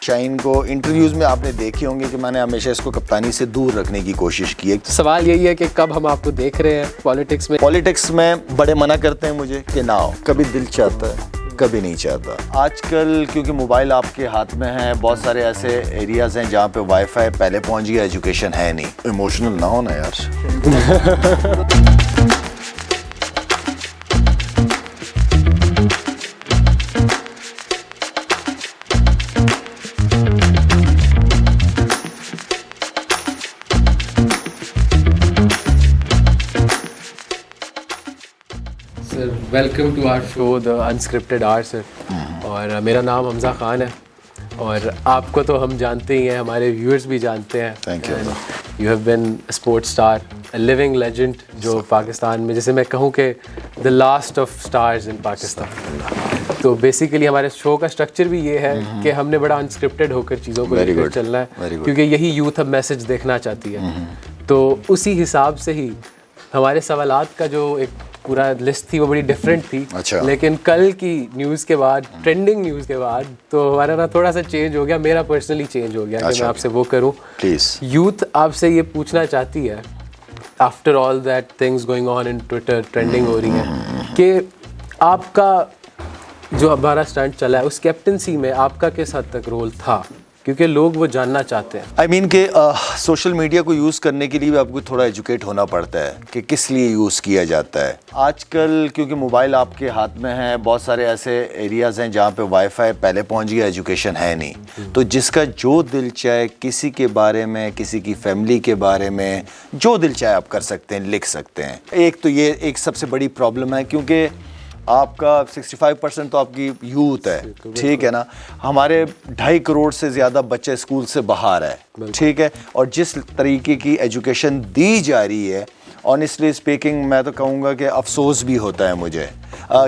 شاہین کو انٹرویوز میں آپ نے دیکھے ہوں گے کہ میں نے ہمیشہ اس کو کپتانی سے دور رکھنے کی کوشش کی ہے. سوال یہی ہے کہ کب ہم آپ کو دیکھ رہے ہیں پالیٹکس میں؟ پالیٹکس میں بڑے منع کرتے ہیں مجھے کہ نہ ہو, کبھی دل چاہتا ہے کبھی نہیں چاہتا. آج کل کیونکہ موبائل آپ کے ہاتھ میں ہے, بہت سارے ایسے ایریاز ہیں جہاں پہ وائی فائی پہلے پہنچ گیا, ایجوکیشن ہے نہیں. ایموشنل نہ ہونا یار. Welcome to our show the unscripted R sir. اور میرا نام حمزہ خان ہے اور آپ کو تو ہم جانتے ہی ہیں, ہمارے ویورز بھی جانتے ہیں. Thank you. You have been sports star, a living legend, جو پاکستان میں جیسے میں کہوں کہ the last of stars in Pakistan. تو بیسیکلی ہمارے شو کا اسٹرکچر بھی یہ ہے کہ ہم نے بڑا انسکرپٹڈ ہو کر چیزوں کو لے کر چلنا ہے, کیونکہ یہی یوتھ اب میسج دیکھنا چاہتی ہے. تو اسی حساب سے ہی ہمارے سوالات کا جو ایک پورا لسٹ تھی وہ بڑی ڈفرینٹ تھی. لیکن کل کی نیوز کے بعد, ٹرینڈنگ نیوز کے بعد, تو ہمارا نا تھوڑا سا چینج ہو گیا, میرا پرسنلی چینج ہو گیا کہ میں آپ سے وہ کروں. پلیز. یوتھ آپ سے یہ پوچھنا چاہتی ہے, after all that things going on in Twitter, trending ہو رہی ہیں, کہ آپ کا جو ہمارا اسٹنٹ چلا ہے اس کیپٹنسی میں آپ کا کس حد تک رول تھا, کیونکہ لوگ وہ جاننا چاہتے ہیں. آئی مین کہ سوشل میڈیا کو یوز کرنے کے لیے بھی آپ کو تھوڑا ایجوکیٹ ہونا پڑتا ہے کہ کس لیے یوز کیا جاتا ہے. آج کل کیونکہ موبائل آپ کے ہاتھ میں ہے, بہت سارے ایسے ایریاز ہیں جہاں پہ وائی فائی پہلے پہنچ گیا, ایجوکیشن ہے نہیں. تو جس کا جو دل چاہے کسی کے بارے میں, کسی کی فیملی کے بارے میں جو دل چاہے آپ کر سکتے ہیں, لکھ سکتے ہیں. ایک تو یہ ایک سب سے بڑی پرابلم ہے, کیونکہ آپ کا 65% تو آپ کی یوتھ ہے, ٹھیک ہے نا. ہمارے 2.5 کروڑ سے زیادہ بچے اسکول سے باہر ہے, ٹھیک ہے. اور جس طریقے کی ایجوکیشن دی جا رہی ہے, آنیسٹلی اسپیکنگ میں تو کہوں گا کہ افسوس بھی ہوتا ہے مجھے,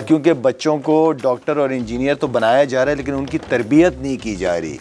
کیونکہ بچوں کو ڈاکٹر اور انجینئر تو بنایا جا رہا ہے لیکن ان کی تربیت نہیں کی جا رہی.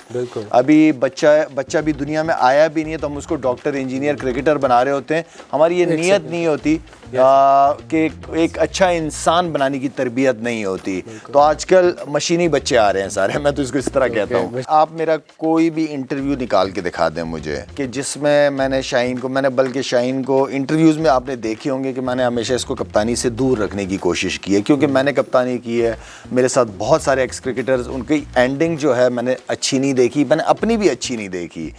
ابھی بچہ بھی دنیا میں آیا بھی نہیں ہے تو ہم اس کو ڈاکٹر, انجینئر, کرکٹر بنا رہے ہوتے ہیں. ہماری یہ نیت نہیں ہوتی کہ ایک اچھا انسان بنانے کی تربیت نہیں ہوتی. تو آج کل مشینی بچے آ رہے ہیں سارے, میں تو اس کو اس طرح کہتا ہوں. آپ میرا کوئی بھی انٹرویو نکال کے دکھا دیں مجھے کہ جس میں نے شاہین کو, بلکہ شاہین کو انٹرویوز میں آپ نے دیکھے ہوں گے کہ میں نے ہمیشہ اس کو کپتانی سے دور رکھنے کی کوشش کی ہے, کیونکہ میں نے کپتانی کی ہے. میرے ساتھ بہت سارے ایکس کرکٹرز, ان کی اینڈنگ جو ہے میں نے اچھی نہیں دیکھی, میں نے اپنی بھی اچھی نہیں دیکھی.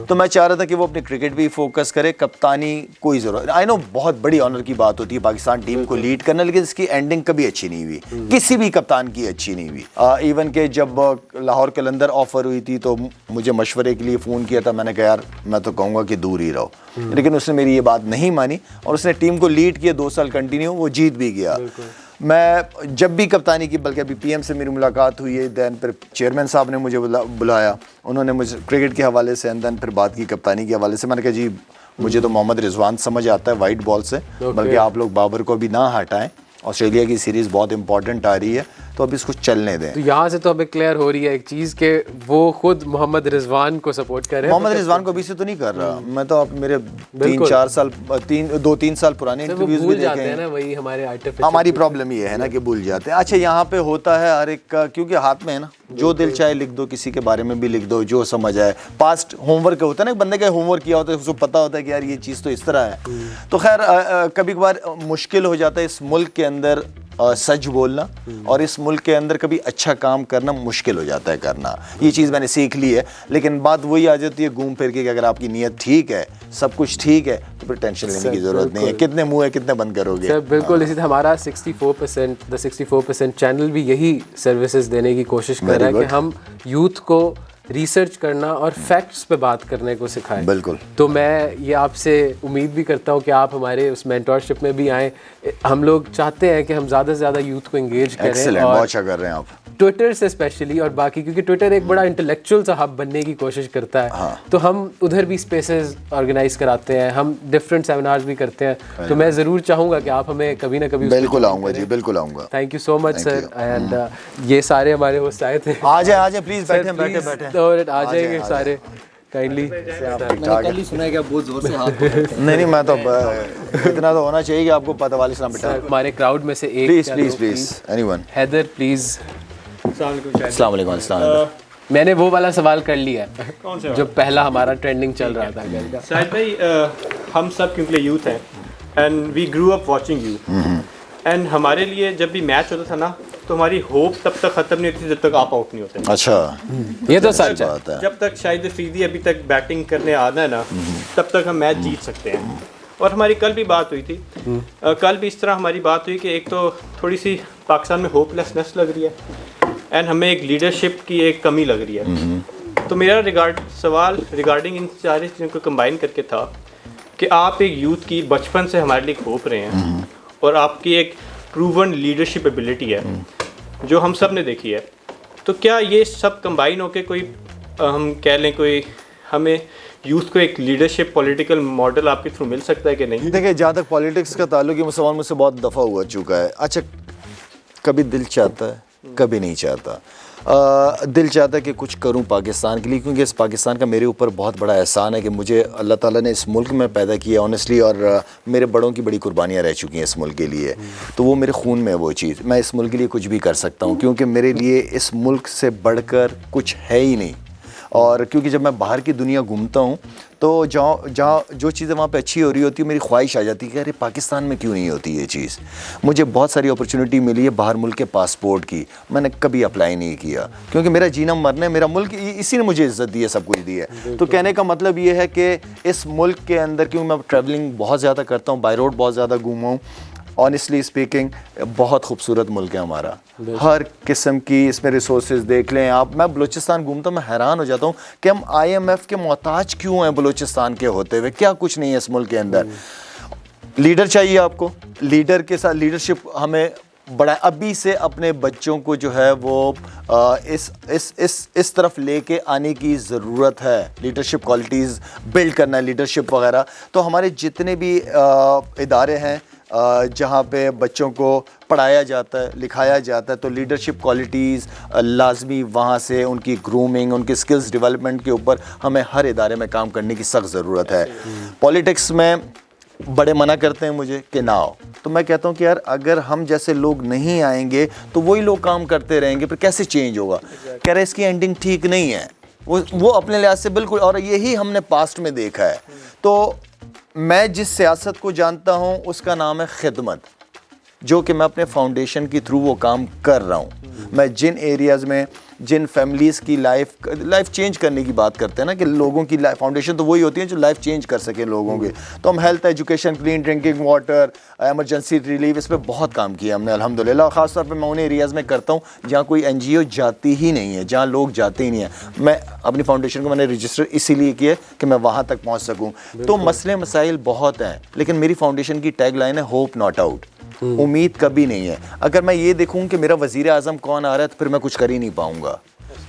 تو میں چاہ رہا تھا کہ وہ اپنے کرکٹ بھی فوکس کرے, کپتانی کوئی ضرورت. آئی نو بہت بڑی آنر کی بات ہوتی ہے پاکستان ٹیم کو لیڈ کرنا, لیکن اس کی اینڈنگ کبھی اچھی نہیں ہوئی, کسی بھی کپتان کی اچھی نہیں ہوئی. ایون کہ جب لاہور قلندر آفر ہوئی تھی تو مجھے مشورے کے لیے فون کیا تھا, میں نے کہا یار میں تو کہوں گا کہ دور ہی رہو, لیکن اس نے میری یہ بات نہیں مانی اور اس نے ٹیم کو لیڈ کیا 2 سال کنٹینیو, وہ جیت بھی گیا. میں جب بھی کپتانی کی, بلکہ ابھی پی ایم سے میری ملاقات ہوئی ہے, دین پھر چیئرمین صاحب نے مجھے بلایا, انہوں نے مجھے کرکٹ کے حوالے سے, دین پھر بات کی کپتانی کے حوالے سے. میں نے کہا جی مجھے تو محمد رضوان سمجھ آتا ہے وائٹ بال سے, بلکہ آپ لوگ بابر کو بھی نہ ہٹائیں, آسٹریلیا کی سیریز بہت امپورٹنٹ آ رہی ہے, تو اب اس کو چلنے دیں. تو یہاں سے تو ہمیں کلیئر ہو رہی ہے ایک چیز کہ وہ خود محمد رضوان کو سپورٹ کر رہے ہیں. محمد رضوان کو ابھی سے تو نہیں کر رہا میں, تو آپ میرے 2-3 سال پرانے انٹرویوز بھی دیکھیں ہیں نا, وہی ہماری پرابلم یہ ہے نا کہ بھول جاتے ہیں. اچھا یہاں پہ ہوتا ہے ہر ایک کا, کیونکہ ہاتھ میں ہے نا, جو دل چاہے لکھ دو, کسی کے بارے میں بھی لکھ دو, جو سمجھ آئے. پاسٹ ہوم ورک ہوتا ہے نا, بندے کا ہوم ورک کیا ہوتا ہے, اس کو پتا ہوتا ہے کہ یار یہ چیز تو اس طرح ہے. تو خیر کبھی کبھار مشکل ہو جاتا ہے اس ملک کے اندر سچ بولنا, اور اس ملک کے اندر کبھی اچھا کام کرنا مشکل ہو جاتا ہے کرنا. یہ چیز میں نے سیکھ لی ہے, لیکن بات وہی آ جاتی ہے گھوم پھر کے کہ اگر آپ کی نیت ٹھیک ہے, سب کچھ ٹھیک ہے, تو پھر ٹینشن لینے کی ضرورت نہیں ہے. کتنے منہ ہے, کتنے بند کرو گے. بالکل اسی طرح ہمارا 64% چینل بھی یہی سروسز دینے کی کوشش کر رہا ہے کہ ہم یوتھ کو ریسرچ کرنا اور فیکٹس پہ بات کرنے کو سکھائیں. بالکل. تو میں یہ آپ سے امید بھی کرتا ہوں کہ آپ ہمارے اس مینٹورشپ میں بھی آئیں. ہم لوگ چاہتے ہیں کہ ہم زیادہ سے زیادہ یوتھ کو انگیج کریں, اور بہت اچھا کر رہے ہیں آپ ٹویٹر سے اسپیشلی, اور باقی کیونکہ ٹویٹر ایک بڑا انٹلیکچوئل سا ہب بننے کی کوشش کرتا ہے. تو ہم ادھر بھی اسپیسز آرگنائز کراتے ہیں, ہم ڈفرینٹ سیمینارز بھی کرتے ہیں. تو میں ضرور چاہوں گا کہ آپ ہمیں کبھی نہ کبھی. بالکل آؤں گا جی, بالکل آؤں گا. Thank you so much sir. And یہ سارے ہمارے ہوسٹ آئے تھے. آ جائیں پلیز, بیٹھیں آ جائیں گے سارے کائنڈلی. نہیں میں تو اتنا تو ہونا چاہیے کہ آپ کو پتہ والی اسلام بیٹا. ہمارے کراؤڈ میں سے ایک please anyone. Haider please. السلام علیکم. میں نے وہ والا سوال کر لیا ہے جو پہلا ہمارا ٹرینڈنگ چل رہا تھا گھر کا. شاہد بھائی ہم سب کیونکہ یوتھ ہیں and we grow up watching you, and ہمارے لیے جب بھی میچ ہوتا تھا نا تو ہماری ہوپ تب تک ختم نہیں ہوتی جب تک آپ آؤٹ نہیں ہوتے. اچھا, یہ تو سچ ہے. جب تک شاہد افریدی ابھی تک بیٹنگ کرنے آنا ہے نا تب تک ہم میچ جیت سکتے ہیں. اور ہماری کل بھی بات ہوئی تھی, کل بھی اس طرح ہماری بات ہوئی کہ ایک تو تھوڑی سی پاکستان میں ہوپ لیسنس لگ رہی ہے اینڈ ہمیں ایک لیڈرشپ کی ایک کمی لگ رہی ہے. تو میرا سوال ریگارڈنگ ان ساری چیزوں کو کمبائن کر کے تھا کہ آپ ایک یوتھ کی بچپن سے ہمارے لیے کھوپ رہے ہیں اور آپ کی ایک پروون لیڈرشپ ایبلٹی ہے جو ہم سب نے دیکھی ہے, تو کیا یہ سب کمبائن ہو کے کوئی ہم کہہ لیں کوئی ہمیں یوتھ کو ایک لیڈرشپ پولیٹیکل ماڈل آپ کے تھرو مل سکتا ہے کہ نہیں؟ دیکھیں جہاں تک پالیٹکس کا تعلق یہ سوال مجھ سے بہت دفعہ ہوا چکا ہے. اچھا, کبھی دل چاہتا ہے کبھی نہیں چاہتا. دل چاہتا ہے کہ کچھ کروں پاکستان کے لیے, کیونکہ اس پاکستان کا میرے اوپر بہت بڑا احسان ہے کہ مجھے اللہ تعالیٰ نے اس ملک میں پیدا کیا آنیسٹلی, اور میرے بڑوں کی بڑی قربانیاں رہ چکی ہیں اس ملک کے لیے. تو وہ میرے خون میں ہے وہ چیز, میں اس ملک کے لیے کچھ بھی کر سکتا ہوں کیونکہ میرے لیے اس ملک سے بڑھ کر کچھ ہے ہی نہیں. اور کیونکہ جب میں باہر کی دنیا گھومتا ہوں تو جہاں جو چیزیں وہاں پہ اچھی ہو رہی ہوتی ہے میری خواہش آ جاتی ہے کہ ارے پاکستان میں کیوں نہیں ہوتی یہ چیز. مجھے بہت ساری اپرچونٹی ملی ہے باہر ملک کے پاسپورٹ کی, میں نے کبھی اپلائی نہیں کیا کیونکہ میرا جینا مرنا ہے, میرا ملک اسی نے مجھے عزت دی ہے, سب کچھ دی ہے. تو کہنے کا مطلب یہ ہے کہ اس ملک کے اندر, کیونکہ میں ٹریولنگ بہت زیادہ کرتا ہوں, بائی روڈ بہت زیادہ گھوما ہوں, آنیسٹلی اسپیکنگ بہت خوبصورت ملک ہے ہمارا. ہر قسم کی اس میں ریسورسز دیکھ لیں آپ. میں بلوچستان گھومتا ہوں, میں حیران ہو جاتا ہوں کہ ہم IMF کے محتاج کیوں ہیں بلوچستان کے ہوتے ہوئے. کیا کچھ نہیں ہے اس ملک کے اندر. لیڈر چاہیے آپ کو, لیڈر کے ساتھ لیڈرشپ ہمیں بڑا ابھی سے اپنے بچوں کو جو ہے وہ اس طرف لے کے آنے کی ضرورت ہے. لیڈرشپ کوالٹیز بلڈ کرنا ہے, لیڈرشپ وغیرہ. تو ہمارے جتنے بھی ادارے ہیں جہاں پہ بچوں کو پڑھایا جاتا ہے لکھایا جاتا ہے, تو لیڈرشپ کوالٹیز لازمی وہاں سے ان کی گرومنگ, ان کی سکلز ڈیولپمنٹ کے اوپر ہمیں ہر ادارے میں کام کرنے کی سخت ضرورت ہے. پولیٹکس میں بڑے منع کرتے ہیں مجھے کہ نہ آؤ, تو میں کہتا ہوں کہ یار اگر ہم جیسے لوگ نہیں آئیں گے تو وہی لوگ کام کرتے رہیں گے, پھر کیسے چینج ہوگا. کہہ رہے اس کی اینڈنگ ٹھیک نہیں ہے, وہ اپنے لحاظ سے بالکل, اور یہی ہم نے پاسٹ میں دیکھا ہے. تو میں جس سیاست کو جانتا ہوں اس کا نام ہے خدمت, جو کہ میں اپنے فاؤنڈیشن کے تھرو وہ کام کر رہا ہوں. میں جن ایریاز میں جن فیملیز کی لائف چینج کرنے کی بات کرتے ہیں نا, کہ لوگوں کی فاؤنڈیشن تو وہی ہوتی ہے جو لائف چینج کر سکے لوگوں کے. تو ہم health, education, clean drinking water, emergency relief, اس پہ بہت کام کیا ہم نے الحمدللہ. خاص طور پہ میں ان ایریاز میں کرتا ہوں جہاں کوئی NGO جاتی ہی نہیں ہے, جہاں لوگ جاتے ہی نہیں ہیں. میں اپنی فاؤنڈیشن کو میں نے رجسٹر اسی لیے کیا کہ میں وہاں تک پہنچ سکوں. تو مسئلے مسائل بہت ہیں, لیکن میری فاؤنڈیشن کی ٹیگ لائن ہے ہوپ ناٹ آؤٹ, امید کبھی نہیں ہے. اگر میں یہ دیکھوں کہ میرا وزیر اعظم کون آ رہا ہے تو پھر میں کچھ کر ہی نہیں پاؤں گا.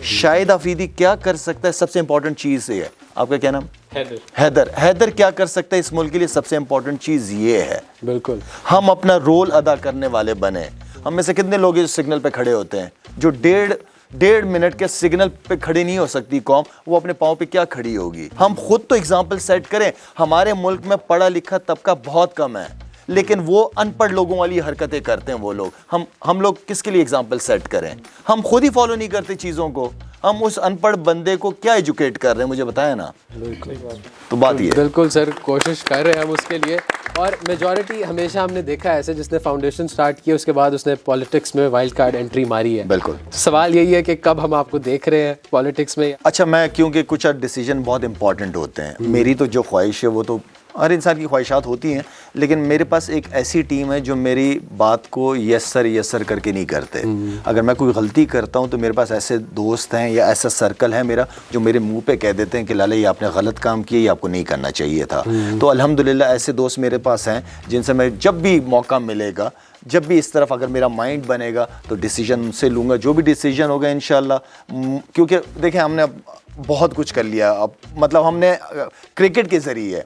شاہد افریدی کیا کر سکتا ہے, سب سے امپورٹنٹ چیز یہ ہے. آپ کا کیا نام؟ حیدر کیا کر سکتا ہے اس ملک کے لیے, سب سے امپورٹنٹ چیز یہ ہے بالکل ہم اپنا رول ادا کرنے والے بنے. ہم میں سے کتنے لوگ جو سگنل پہ کھڑے ہوتے ہیں, جو ڈیڑھ منٹ کے سگنل پہ کھڑی نہیں ہو سکتی قوم, وہ اپنے پاؤں پہ کیا کھڑی ہوگی. ہم خود تو اگزامپل سیٹ کریں. ہمارے ملک میں پڑھا لکھا طبقہ بہت کم ہے, لیکن وہ ان پڑھ لوگوں والی حرکتیں کرتے ہیں وہ لوگ. ہم لوگ کس کے لیے اگزامپل سیٹ کریں؟ ہم خود ہی فالو نہیں کرتے چیزوں کو. ہم اس ان پڑھ بندے کو کیا ایجوکیٹ کر رہے ہیں, مجھے بتائیں نا. تو بات یہ بالکل سر, کوشش کر رہے ہیں ہم اس کے لیے. اور میجورٹی ہمیشہ ہم نے دیکھا ہے ایسے جس نے فاؤنڈیشن سٹارٹ کیا اس کے بعد اس نے پالیٹکس میں وائلڈ کارڈ انٹری ماری ہے. بالکل. سوال یہی ہے کہ کب ہم آپ کو دیکھ رہے ہیں پالیٹکس میں. اچھا, میں کیونکہ کچھ ڈیسیجن بہت امپورٹنٹ ہوتے ہیں. میری تو جو خواہش ہے وہ تو ہر انسان کی خواہشات ہوتی ہیں, لیکن میرے پاس ایک ایسی ٹیم ہے جو میری بات کو یس سر کر کے نہیں کرتے. اگر میں کوئی غلطی کرتا ہوں تو میرے پاس ایسے دوست ہیں یا ایسا سرکل ہے میرا جو میرے منہ پہ کہہ دیتے ہیں کہ لالا یہ آپ نے غلط کام کیا, یہ آپ کو نہیں کرنا چاہیے تھا. تو الحمدللہ ایسے دوست میرے پاس ہیں جن سے میں جب بھی موقع ملے گا, جب بھی اس طرف اگر میرا مائنڈ بنے گا تو ڈیسیجن ان سے لوں گا, جو بھی ڈیسیجن ہوگا انشاءاللہ. کیونکہ دیکھیں ہم نے بہت کچھ کر لیا. اب مطلب ہم نے کرکٹ کے ذریعے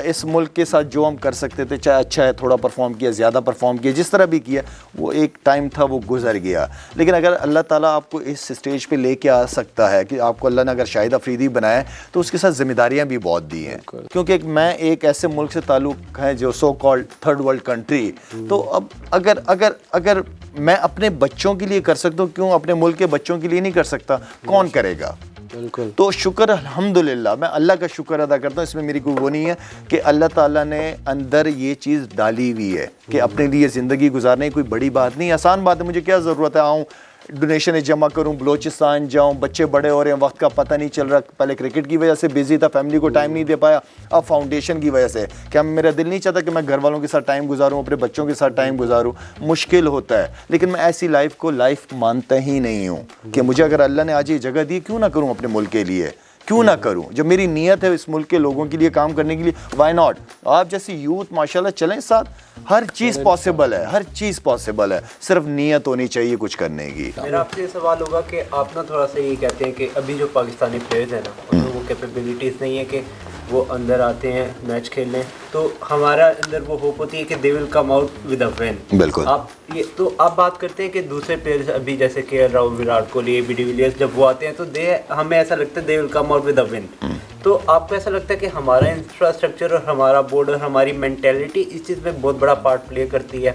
اس ملک کے ساتھ جو ہم کر سکتے تھے, چاہے اچھا ہے تھوڑا پرفارم کیا, زیادہ پرفارم کیا, جس طرح بھی کیا, وہ ایک ٹائم تھا وہ گزر گیا. لیکن اگر اللہ تعالیٰ آپ کو اس اسٹیج پہ لے کے آ سکتا ہے کہ آپ کو اللہ نے اگر شاہد افریدی بنایا ہے تو اس کے ساتھ ذمہ داریاں بھی بہت دی ہیں. کیونکہ میں ایک ایسے ملک سے تعلق ہے جو so called third world country. تو اب اگر میں اپنے بچوں کے لیے کر سکتا ہوں, کیوں اپنے ملک کے بچوں کے لیے نہیں کر سکتا؟ کون کرے گا؟ بالکل. تو شکر الحمدللہ, میں اللہ کا شکر ادا کرتا ہوں, اس میں میری کوئی وہ نہیں ہے کہ اللہ تعالیٰ نے اندر یہ چیز ڈالی ہوئی ہے کہ اپنے لیے زندگی گزارنے کوئی بڑی بات نہیں, آسان بات ہے. مجھے کیا ضرورت ہے آؤں ڈونیشن جمع کروں, بلوچستان جاؤں, بچے بڑے ہو رہے ہیں, وقت کا پتہ نہیں چل رہا. پہلے کرکٹ کی وجہ سے بزی تھا, فیملی کو ٹائم نہیں دے پایا, اب فاؤنڈیشن کی وجہ سے. کیا میرا دل نہیں چاہتا کہ میں گھر والوں کے ساتھ ٹائم گزاروں, اپنے بچوں کے ساتھ ٹائم گزاروں؟ مشکل ہوتا ہے, لیکن میں ایسی لائف کو لائف مانتا ہی نہیں ہوں کہ مجھے اگر اللہ نے آج یہ جگہ دی, کیوں نہ کروں اپنے ملک کے لیے, کیوں نہ کروں؟ جب میری نیت ہے اس ملک کے لوگوں کے لیے کام کرنے کے لیے, وائی ناٹ؟ آپ جیسی یوتھ ماشاءاللہ چلیں ساتھ, ہر چیز پاسبل ہے, ہر چیز پاسبل ہے, صرف نیت ہونی چاہیے کچھ کرنے کی. میرا آپ سے یہ سوال ہوگا کہ آپ نا تھوڑا سا یہ کہتے ہیں کہ ابھی جو پاکستانی پلیئرز ہیں نا, ان میں وہ کیپیبلٹیز نہیں ہے کہ وہ اندر آتے ہیں میچ کھیلنے, تو ہمارا اندر وہ ہوپ ہوتی ہے کہ they will come out with a one. بالکل. آپ بات کرتے ہیں کہ دوسرے پلیئرز ابھی جیسے K L Rahul, Virat Kohli, A B de Villiers, جب وہ آتے ہیں تو ہمیں ایسا لگتا ہے they will come out with a win. تو آپ کو ایسا لگتا ہے کہ ہمارا انفراسٹرکچر اور ہمارا بورڈ اور ہماری مینٹیلٹی اس چیز میں بہت بڑا پارٹ پلے کرتی ہے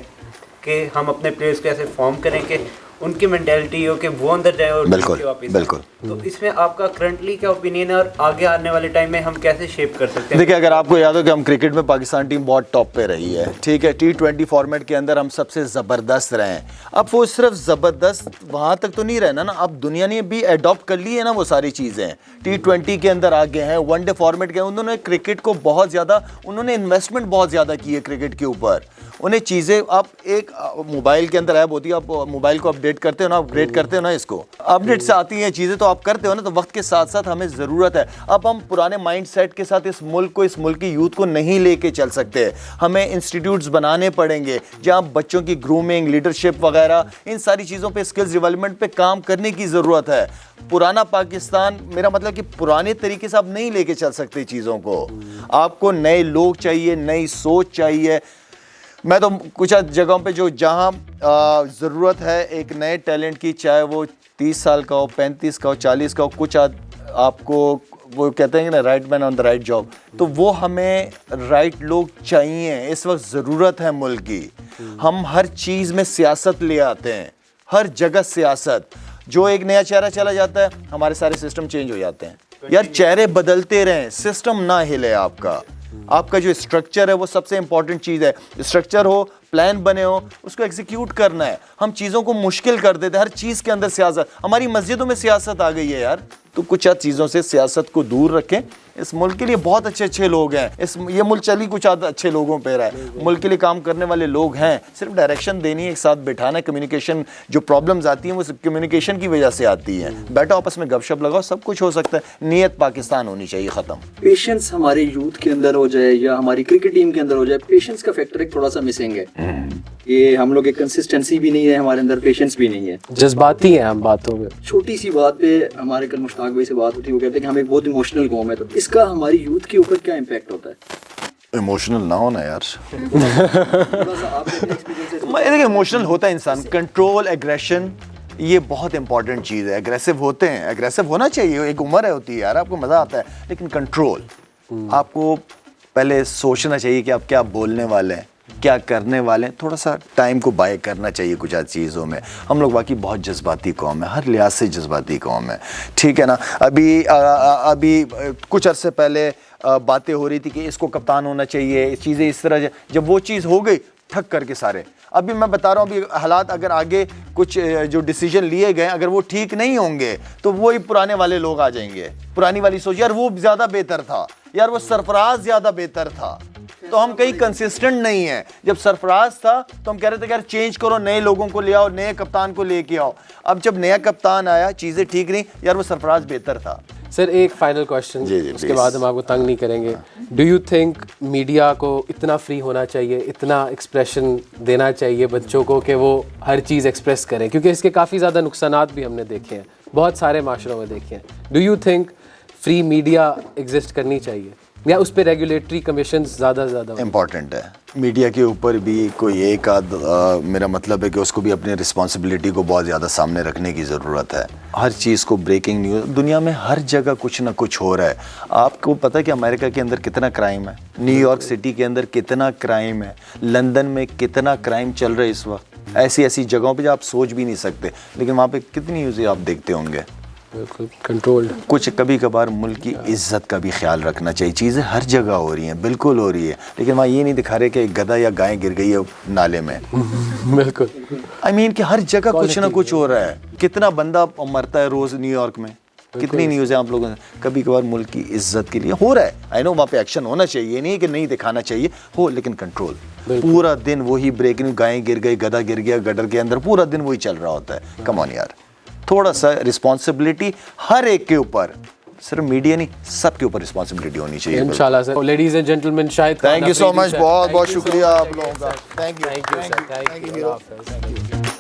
کہ ہم اپنے پلیئرز کو ایسے فارم کریں کہ ان کی مینٹیلٹی ہو کہ وہ اندر جائے اور واپس؟ بالکل. تو اس میں آپ کا کرنٹلی کیا اوپینین ہے اور آگے آنے والے ٹائم میں ہم کیسے شیپ کر سکتے ہیں؟ دیکھیں, اگر آپ کو یاد ہو کہ ہم کرکٹ میں پاکستان ٹیم بہت ٹاپ پہ رہی ہے, ٹھیک ہے, T20 فارمیٹ کے اندر ہم سب سے زبردست رہے ہیں. اب وہ صرف زبردست وہاں تک تو نہیں رہنا نا, اب دنیا نے بھی ایڈاپٹ کر لی ہے نا وہ ساری چیزیں. T20 کے اندر آگے ہیں, ون ڈے فارمیٹ کے, انہوں نے کرکٹ کو بہت زیادہ, انہوں نے انویسٹمنٹ بہت زیادہ کی ہے کرکٹ کے اوپر. انہیں چیزیں, آپ ایک موبائل کے اندر ایپ ہوتی ہے, آپ موبائل کو اپڈیٹ کرتے ہو نا, اپگریڈ کرتے ہو نا, اس کو اپڈیٹ سے آتی ہیں چیزیں, تو آپ کرتے ہو نا, تو وقت کے ساتھ ساتھ ہمیں ضرورت ہے. اب ہم پرانے مائنڈ سیٹ کے ساتھ اس ملک کو, اس ملک کی یوتھ کو نہیں لے کے چل سکتے. ہمیں انسٹیٹیوٹس بنانے پڑیں گے جہاں بچوں کی گرومنگ, لیڈرشپ وغیرہ, ان ساری چیزوں پہ, اسکلز ڈیولپمنٹ پہ کام کرنے کی ضرورت ہے. پرانا پاکستان, میرا مطلب کہ پرانے طریقے سے آپ نہیں لے کے چل سکتے چیزوں کو. آپ کو نئے لوگ چاہیے, نئی سوچ چاہیے. میں تو کچھ جگہوں پہ جو جہاں ضرورت ہے ایک نئے ٹیلنٹ کی, چاہے وہ 30 سال کا ہو, 35 کا ہو, 40 کا ہو, کچھ آپ کو وہ کہتے ہیں کہ نا right man on the right job, تو وہ ہمیں رائٹ لوگ چاہیے. اس وقت ضرورت ہے ملک کی. ہم ہر چیز میں سیاست لے آتے ہیں, ہر جگہ سیاست. جو ایک نیا چہرہ چلا جاتا ہے, ہمارے سارے سسٹم چینج ہو جاتے ہیں. یار چہرے بدلتے رہیں, سسٹم نہ ہلے. آپ کا جو اسٹرکچر ہے وہ سب سے امپورٹنٹ چیز ہے. اسٹرکچر ہو, پلان بنے ہو, اس کو ایگزیکیوٹ کرنا ہے. ہم چیزوں کو مشکل کر دیتے ہیں, ہر چیز کے اندر سیاست. ہماری مسجدوں میں سیاست آ گئی ہے یار, تو کچھ چیزوں سے سیاست کو دور رکھیں. اس ملک کے لیے بہت اچھے لوگ ہیں, یہ ملک چلی کچھ اچھے لوگوں پہ رہا ہے. ملک کے لیے کام کرنے والے لوگ ہیں, صرف ڈائریکشن دینی ہے, ایک ساتھ بٹھانا ہے. کمیونیکیشن, جو پرابلمز آتی ہیں وہ کمیونیکیشن کی وجہ سے آتی ہیں. بیٹھو آپس میں گپ شپ لگاؤ, سب کچھ ہو سکتا ہے. نیت پاکستان ہونی چاہیے, ختم. پیشنس ہمارے یوتھ کے اندر ہو جائے یا ہماری کرکٹ ٹیم کے اندر ہو جائے, پیشنس کا فیکٹر ایک تھوڑا سا مسنگ ہے. یہ ہم لوگ ایک کنسسٹنسی بھی نہیں ہے ہمارے اندر, پیشنس بھی نہیں ہے, جذباتی ہیں ہم باتوں میں. چھوٹی سی بات پہ ہمارے کل مشتاق بھائی سے بات ہوتی ہے, وہ کہتے ہیں کہ ہم ایک بہت ایموشنل قوم ہے. تو اس کا ہماری یوتھ کے اوپر کیا امپیکٹ ہوتا ہے؟ ایموشنل نہ ہونا یار. تھوڑا سا آپ کے ایکسپیرینس. دیکھیں, ایموشنل ہوتا ہے انسان. کنٹرول, ایگریشن, یہ بہت امپورٹنٹ چیز ہے. ایگریسو ہوتے ہیں, ایگریسو ہونا چاہیے, ایک عمر ہوتی ہے یار, آپ کو مزہ آتا ہے. لیکن کنٹرول, آپ کو پہلے سوچنا چاہیے کہ آپ کیا بولنے والے ہیں, کیا کرنے والے ہیں. تھوڑا سا ٹائم کو بائی کرنا چاہیے کچھ چیزوں میں. ہم لوگ واقعی بہت جذباتی قوم ہے, ہر لحاظ سے جذباتی قوم ہے, ٹھیک ہے نا. ابھی کچھ عرصے پہلے باتیں ہو رہی تھی کہ اس کو کپتان ہونا چاہیے, چیزیں اس طرح. جب وہ چیز ہو گئی, ٹھک کر کے سارے. ابھی میں بتا رہا ہوں, ابھی حالات اگر آگے کچھ جو ڈیسیجن لیے گئے اگر وہ ٹھیک نہیں ہوں گے تو وہی پرانے والے لوگ آ جائیں گے, پرانی والی سوچ. یار وہ زیادہ بہتر تھا, یار وہ سرفراز زیادہ بہتر تھا. تو ہم کہیں کنسسٹنٹ نہیں ہیں. جب سرفراز تھا تو ہم کہہ رہے تھے کہ یار چینج کرو, نئے لوگوں کو لے آؤ, نئے کپتان کو لے کے آؤ. اب جب نیا کپتان آیا, چیزیں ٹھیک نہیں, یار وہ سرفراز بہتر تھا. سر ایک فائنل کوشچن, اس کے بعد ہم آپ کو تنگ نہیں کریں گے. ڈو یو تھنک میڈیا کو اتنا فری ہونا چاہیے, اتنا ایکسپریشن دینا چاہیے بچوں کو کہ وہ ہر چیز ایکسپریس کریں؟ کیونکہ اس کے کافی زیادہ نقصانات بھی ہم نے دیکھے ہیں, بہت سارے معاشروں میں دیکھے ہیں. Do you think free media exist کرنی چاہیے یا اس پہ ریگولیٹری کمیشنز زیادہ امپورٹنٹ ہے؟ میڈیا کے اوپر بھی کوئی ایک آدھ, میرا مطلب ہے کہ اس کو بھی اپنی رسپانسبلٹی کو بہت زیادہ سامنے رکھنے کی ضرورت ہے. ہر چیز کو بریکنگ نیوز, دنیا میں ہر جگہ کچھ نہ کچھ ہو رہا ہے. آپ کو پتہ ہے کہ امریکہ کے اندر کتنا کرائم ہے, نیو یارک سٹی کے اندر کتنا کرائم ہے, لندن میں کتنا کرائم چل رہا ہے اس وقت. ایسی ایسی جگہوں پہ جو آپ سوچ بھی نہیں سکتے, لیکن وہاں پہ کتنی نیوزیں آپ دیکھتے ہوں گے. بالکل کنٹرولڈ. کچھ کبھی کبھار ملک کی عزت کا بھی خیال رکھنا چاہیے. چیزیں ہر جگہ ہو رہی ہیں, بالکل ہو رہی ہے, لیکن وہاں یہ نہیں دکھا رہے کہ ایک گدھا یا گائے گر گئی ہے نالے میں. بالکل. آئی مین کہ ہر جگہ کچھ نہ کچھ ہو رہا ہے. کتنا بندہ مرتا ہے روز نیو یارک میں, کتنی نیوزیں آپ لوگوں نے. کبھی کبھار ملک کی عزت کے لیے ہو رہا ہے. آئی نو وہاں پہ ایکشن ہونا چاہیے, یہ نہیں کہ نہیں دکھانا چاہیے ہو, لیکن کنٹرول. پورا دن وہی بریکنگ, گائیں گر گئی, گدھا گر گیا گٹر کے اندر, پورا دن وہی چل رہا ہوتا ہے. کم آن یار, تھوڑا سا رسپانسبلٹی ہر ایک کے اوپر, صرف میڈیا نہیں, سب کے اوپر رسپانسبلٹی ہونی چاہیے. انشاءاللہ sir. Ladies and gentlemen, Shahid thank you so much, بہت بہت شکریہ آپ لوگوں کا. Thank you. Thank you sir.